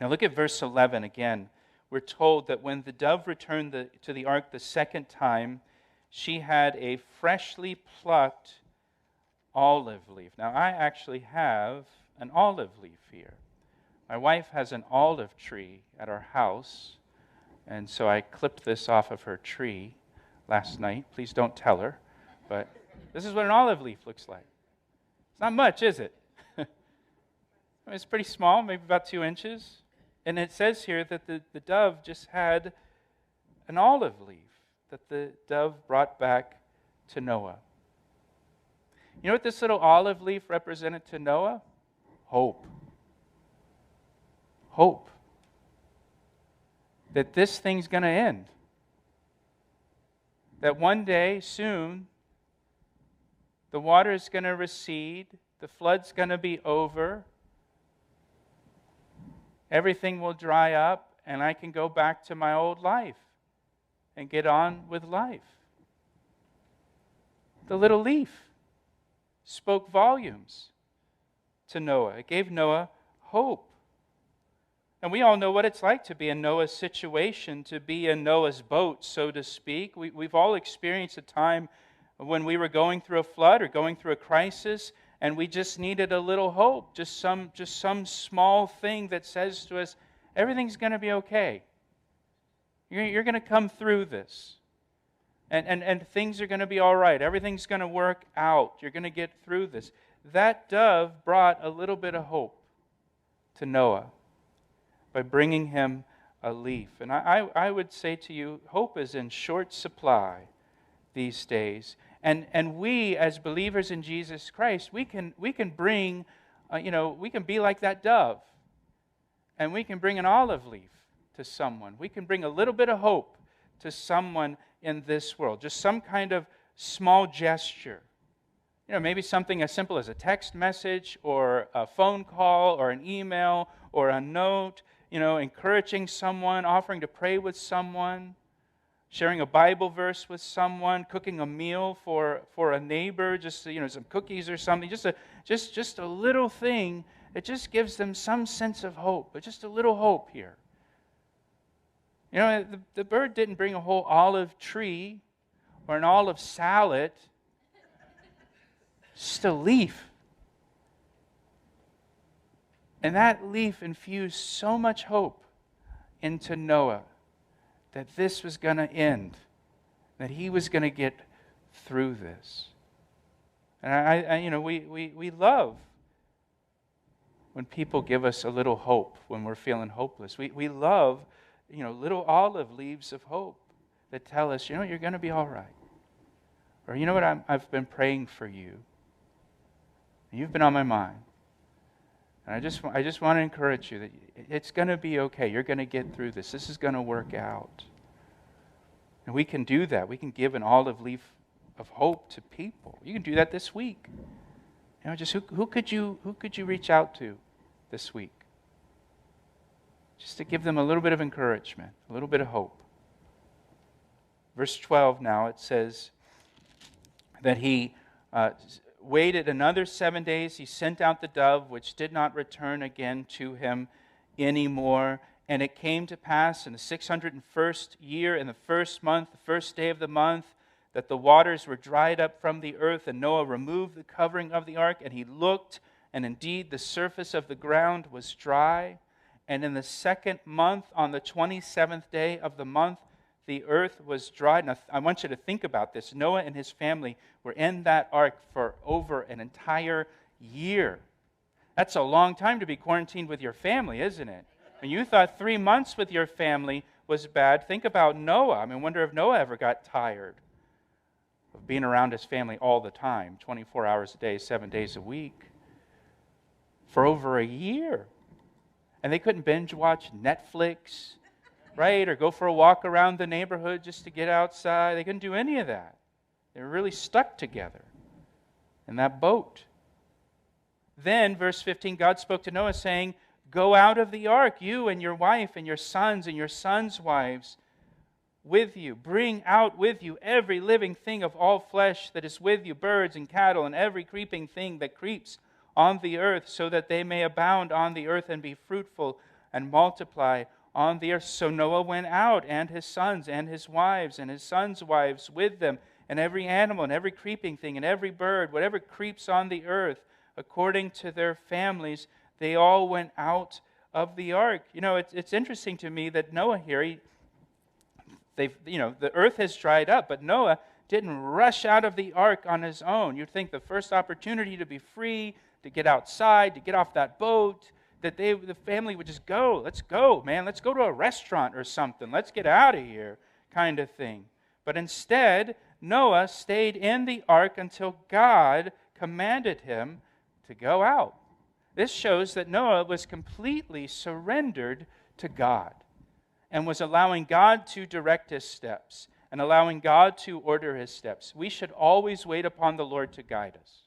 Now look at verse 11 again. We're told that when the dove returned to the ark the second time, she had a freshly plucked olive leaf. Now I actually have an olive leaf here. My wife has an olive tree at our house, and so I clipped this off of her tree last night. Please don't tell her, but this is what an olive leaf looks like. It's not much, is it? It's pretty small, maybe about 2 inches. And it says here that the dove just had an olive leaf that the dove brought back to Noah. You know what this little olive leaf represented to Noah? Hope. Hope. That this thing's going to end. That one day, soon, the water is going to recede, the flood's going to be over, everything will dry up, and I can go back to my old life and get on with life. The little leaf spoke volumes to Noah. It gave Noah hope. And we all know what it's like to be in Noah's situation, to be in Noah's boat, so to speak. We've all experienced a time when we were going through a flood or going through a crisis, and we just needed a little hope, just some small thing that says to us, everything's going to be okay. You're going to come through this. And things are going to be all right. Everything's going to work out. You're going to get through this. That dove brought a little bit of hope to Noah by bringing him a leaf. And I would say to you, hope is in short supply these days. And we, as believers in Jesus Christ, we can bring, we can be like that dove. And we can bring an olive leaf to someone. We can bring a little bit of hope to someone in this world. Just some kind of small gesture. Maybe something as simple as a text message or a phone call or an email or a note, encouraging someone, offering to pray with someone, sharing a Bible verse with someone, cooking a meal for a neighbor, just some cookies or something, just a little thing that just gives them some sense of hope, but just a little hope here. The bird didn't bring a whole olive tree or an olive salad, just a leaf. And that leaf infused so much hope into Noah that this was going to end, that he was going to get through this. And we love when people give us a little hope when we're feeling hopeless. We love, little olive leaves of hope that tell us, you're going to be all right. Or, you know what, I've been praying for you. You've been on my mind. And I just want to encourage you that it's going to be okay. You're going to get through this. This is going to work out. And we can do that. We can give an olive leaf of hope to people. You can do that this week. Just who could you reach out to this week? Just to give them a little bit of encouragement, a little bit of hope. Verse 12 now, it says that he waited another 7 days. He sent out the dove, which did not return again to him anymore. And it came to pass in the 601st year, in the first month, the first day of the month, that the waters were dried up from the earth, and Noah removed the covering of the ark, and he looked, and indeed the surface of the ground was dry. And in the second month, on the 27th day of the month, the earth was dried. Now, I want you to think about this. Noah and his family were in that ark for over an entire year. That's a long time to be quarantined with your family, isn't it? And you thought 3 months with your family was bad. Think about Noah. I wonder if Noah ever got tired of being around his family all the time, 24 hours a day, 7 days a week, for over a year. And they couldn't binge watch Netflix, right? Or go for a walk around the neighborhood just to get outside. They couldn't do any of that. They were really stuck together in that boat. Then, verse 15, God spoke to Noah saying, "Go out of the ark, you and your wife and your sons' wives with you. Bring out with you every living thing of all flesh that is with you, birds and cattle, and every creeping thing that creeps on the earth, so that they may abound on the earth and be fruitful." and multiply on the earth. So Noah went out, and his sons, and his wives, and his sons' wives with them, and every animal, and every creeping thing, and every bird, whatever creeps on the earth, according to their families, they all went out of the ark. It's interesting to me that Noah here, the earth has dried up, but Noah didn't rush out of the ark on his own. You'd think the first opportunity to be free, to get outside, to get off that boat, that the family would just go. Let's go, man. Let's go to a restaurant or something. Let's get out of here, kind of thing. But instead, Noah stayed in the ark until God commanded him to go out. This shows that Noah was completely surrendered to God and was allowing God to direct his steps and allowing God to order his steps. We should always wait upon the Lord to guide us.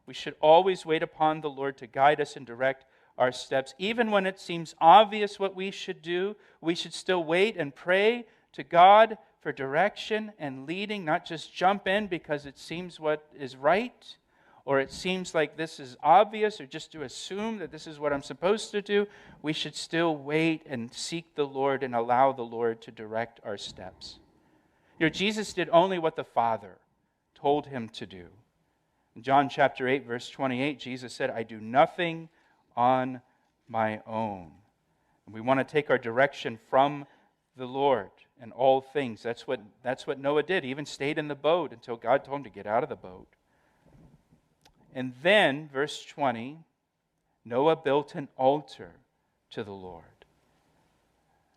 We should always wait upon the Lord to guide us and direct our steps. Even when it seems obvious what we should do, we should still wait and pray to God for direction and leading, not just jump in because it seems what is right, or it seems like this is obvious, or just to assume that this is what I'm supposed to do. We should still wait and seek the Lord and allow the Lord to direct our steps. Jesus did only what the Father told him to do. In John chapter 8, verse 28, Jesus said, I do nothing on my own. And we want to take our direction from the Lord in all things. That's what Noah did. He even stayed in the boat until God told him to get out of the boat. And then, verse 20, Noah built an altar to the Lord.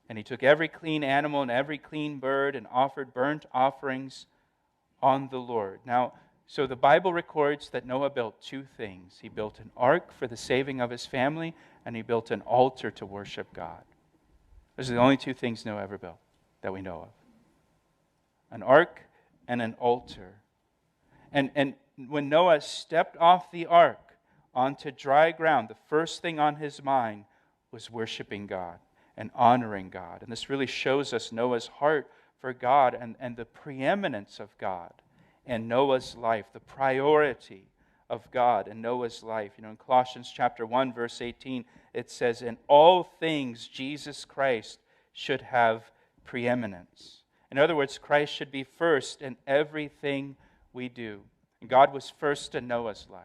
And he took every clean animal and every clean bird and offered burnt offerings on the Lord. Now, so the Bible records that Noah built two things. He built an ark for the saving of his family, and he built an altar to worship God. Those are the only two things Noah ever built that we know of. An ark and an altar. And when Noah stepped off the ark onto dry ground, the first thing on his mind was worshiping God and honoring God. And this really shows us Noah's heart for God and the preeminence of God in Noah's life, the priority of God in Noah's life. In Colossians chapter 1, verse 18, it says, in all things Jesus Christ should have preeminence. In other words, Christ should be first in everything we do. And God was first in Noah's life.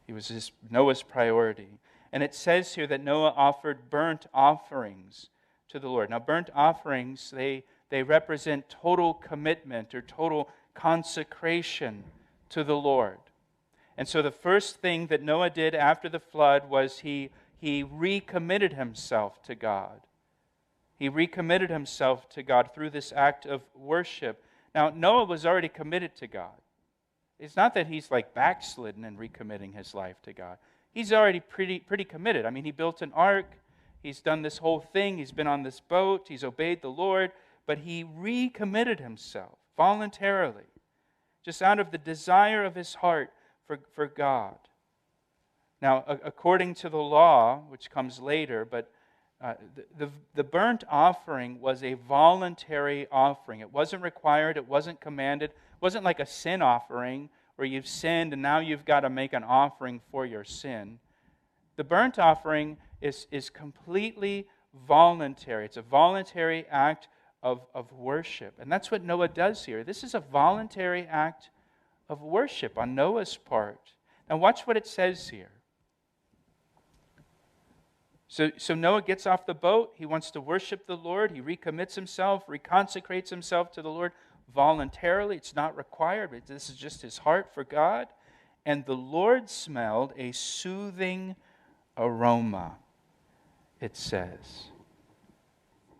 He was Noah's priority. And it says here that Noah offered burnt offerings to the Lord. Now, burnt offerings, they represent total commitment or total consecration to the Lord. And so the first thing that Noah did after the flood was he recommitted himself to God. He recommitted himself to God through this act of worship. Now, Noah was already committed to God. It's not that he's like backslidden and recommitting his life to God. He's already pretty committed. I mean, he built an ark. He's done this whole thing. He's been on this boat. He's obeyed the Lord. But he recommitted himself voluntarily, just out of the desire of his heart for God. Now, according to the law, which comes later, but the burnt offering was a voluntary offering. It wasn't required. It wasn't commanded. It wasn't like a sin offering where you've sinned and now you've got to make an offering for your sin. The burnt offering is completely voluntary. It's a voluntary act of worship. And that's what Noah does here. This is a voluntary act of worship on Noah's part. Now watch what it says here. So Noah gets off the boat. He wants to worship the Lord. He recommits himself, reconsecrates himself to the Lord voluntarily. It's not required, but this is just his heart for God. And the Lord smelled a soothing aroma, it says.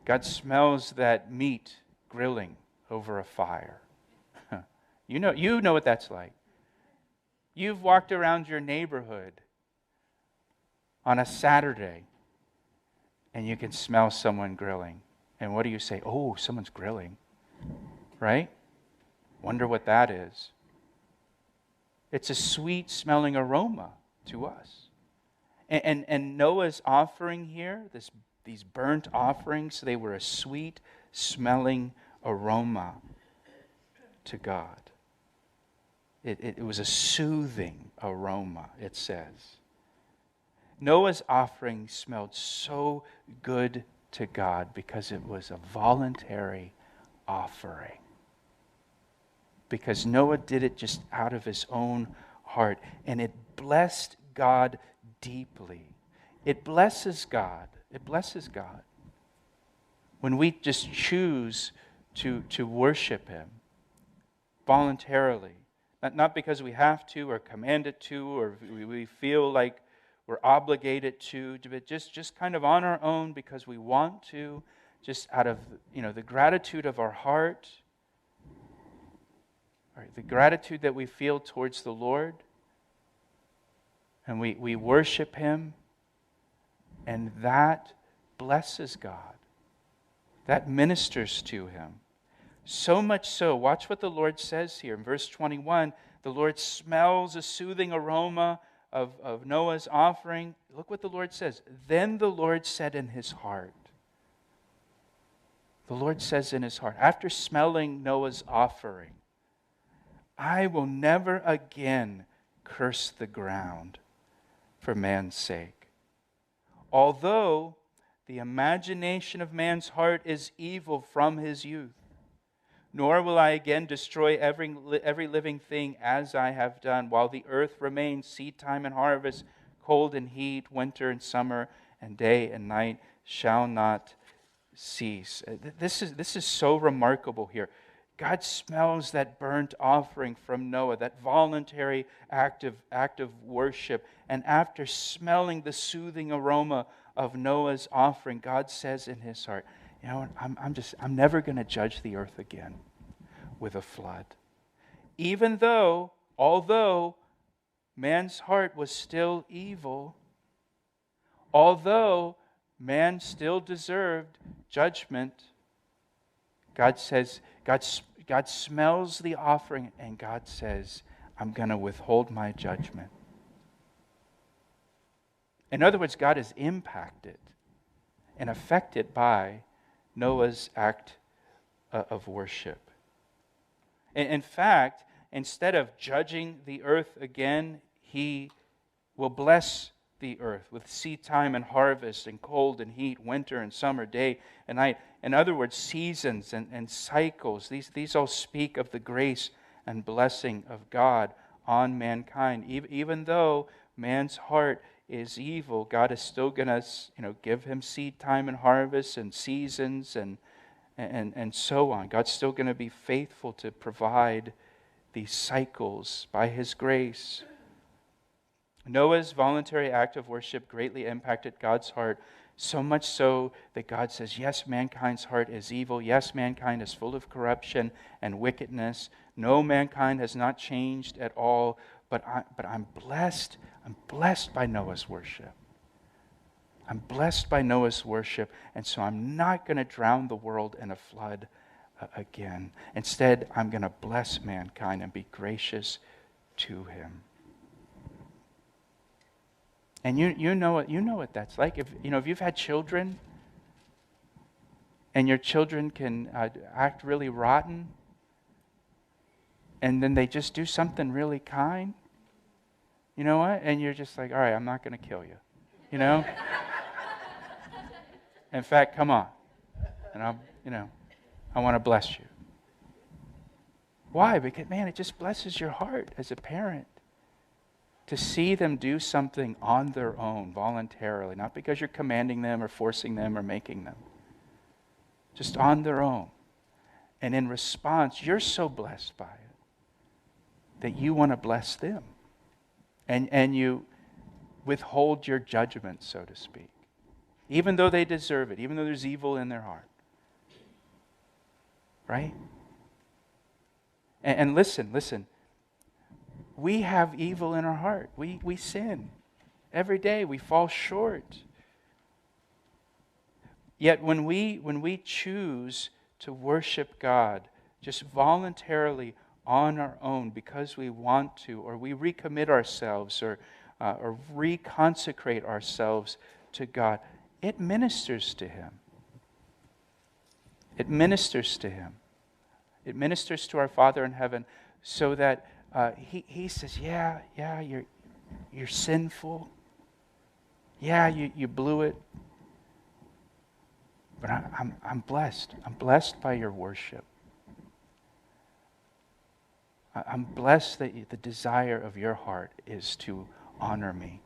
God smells that meat grilling over a fire. You know what that's like. You've walked around your neighborhood on a Saturday and you can smell someone grilling. And what do you say? Oh, someone's grilling. Right? Wonder what that is. It's a sweet smelling aroma to us. And Noah's offering here, these burnt offerings, they were a sweet smelling aroma to God. It was a soothing aroma, it says. Noah's offering smelled so good to God because it was a voluntary offering. Because Noah did it just out of his own heart, and it blessed God deeply. It blesses God. It blesses God when we just choose to worship Him voluntarily. Not because we have to or commanded to or we feel like we're obligated to, but just kind of on our own because we want to, just out of the gratitude of our heart, right, the gratitude that we feel towards the Lord, and we worship Him, and that blesses God. That ministers to Him. So much so, watch what the Lord says here. In verse 21, the Lord smells a soothing aroma of Noah's offering. Look what the Lord says. Then the Lord said in His heart. The Lord says in His heart, after smelling Noah's offering, I will never again curse the ground for man's sake. Although the imagination of man's heart is evil from his youth, nor will I again destroy every living thing as I have done, while the earth remains, seed time and harvest, cold and heat, winter and summer, and day and night shall not cease. This is so remarkable here. God smells that burnt offering from Noah, that voluntary act of worship. And after smelling the soothing aroma of Noah's offering, God says in His heart, you know what, I'm never going to judge the earth again with a flood. Although man's heart was still evil, although man still deserved judgment, God smells the offering, and God says, I'm going to withhold my judgment. In other words, God is impacted and affected by Noah's act of worship. In fact, instead of judging the earth again, He will bless the earth with seed time and harvest and cold and heat, winter and summer, day and night. In other words, seasons and cycles. These all speak of the grace and blessing of God on mankind. Even though man's heart is evil, God is still going to give him seed time and harvest and seasons and so on. God's still going to be faithful to provide these cycles by His grace. Noah's voluntary act of worship greatly impacted God's heart, so much so that God says, yes, mankind's heart is evil. Yes, mankind is full of corruption and wickedness. No, mankind has not changed at all, but I'm blessed. I'm blessed by Noah's worship. I'm blessed by Noah's worship, and so I'm not going to drown the world in a flood again. Instead, I'm going to bless mankind and be gracious to him. And you know what that's like. If you've had children, and your children can act really rotten, and then they just do something really kind. You know what? And you're just like, all right, I'm not going to kill you. You know? In fact, come on. And I want to bless you. Why? Because, man, it just blesses your heart as a parent to see them do something on their own, voluntarily, not because you're commanding them or forcing them or making them. Just on their own. And in response, you're so blessed by it that you want to bless them. And you withhold your judgment, so to speak. Even though they deserve it, even though there's evil in their heart. Right? And listen. We have evil in our heart. We sin. Every day we fall short. Yet when we choose to worship God just voluntarily on our own because we want to, or we recommit ourselves or reconsecrate ourselves to God, it ministers to Him. It ministers to Him. It ministers to our Father in heaven, so that He says, yeah, you're sinful. Yeah, you blew it. But I'm blessed. I'm blessed by your worship. I'm blessed that the desire of your heart is to honor me.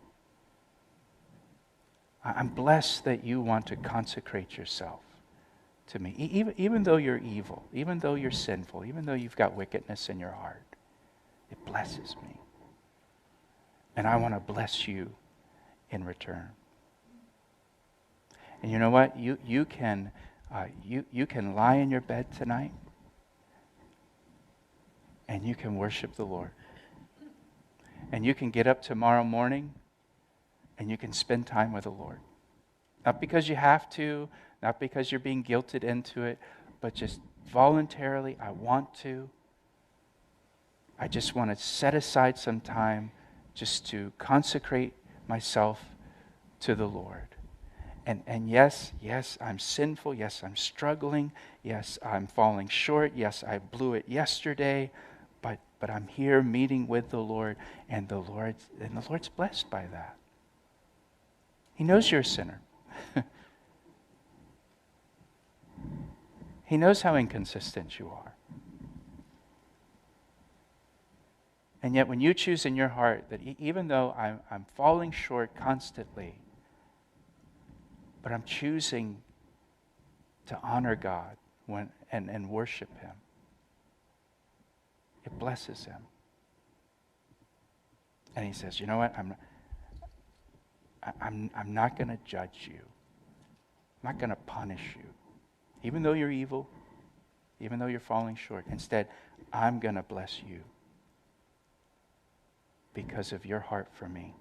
I'm blessed that you want to consecrate yourself to me. Even though you're evil, even though you're sinful, even though you've got wickedness in your heart, it blesses me. And I want to bless you in return. And you know what? You can lie in your bed tonight and you can worship the Lord. And you can get up tomorrow morning and you can spend time with the Lord. Not because you have to, not because you're being guilted into it, but just voluntarily, I want to. I just want to set aside some time just to consecrate myself to the Lord. And yes, I'm sinful. Yes, I'm struggling. Yes, I'm falling short. Yes, I blew it yesterday. But I'm here meeting with the Lord, and the Lord's blessed by that. He knows you're a sinner. He knows how inconsistent you are. And yet when you choose in your heart that even though I'm falling short constantly, but I'm choosing to honor God and worship Him, it blesses Him. And He says, you know what? I'm not going to judge you. I'm not going to punish you. Even though you're evil, even though you're falling short. Instead, I'm going to bless you because of your heart for me.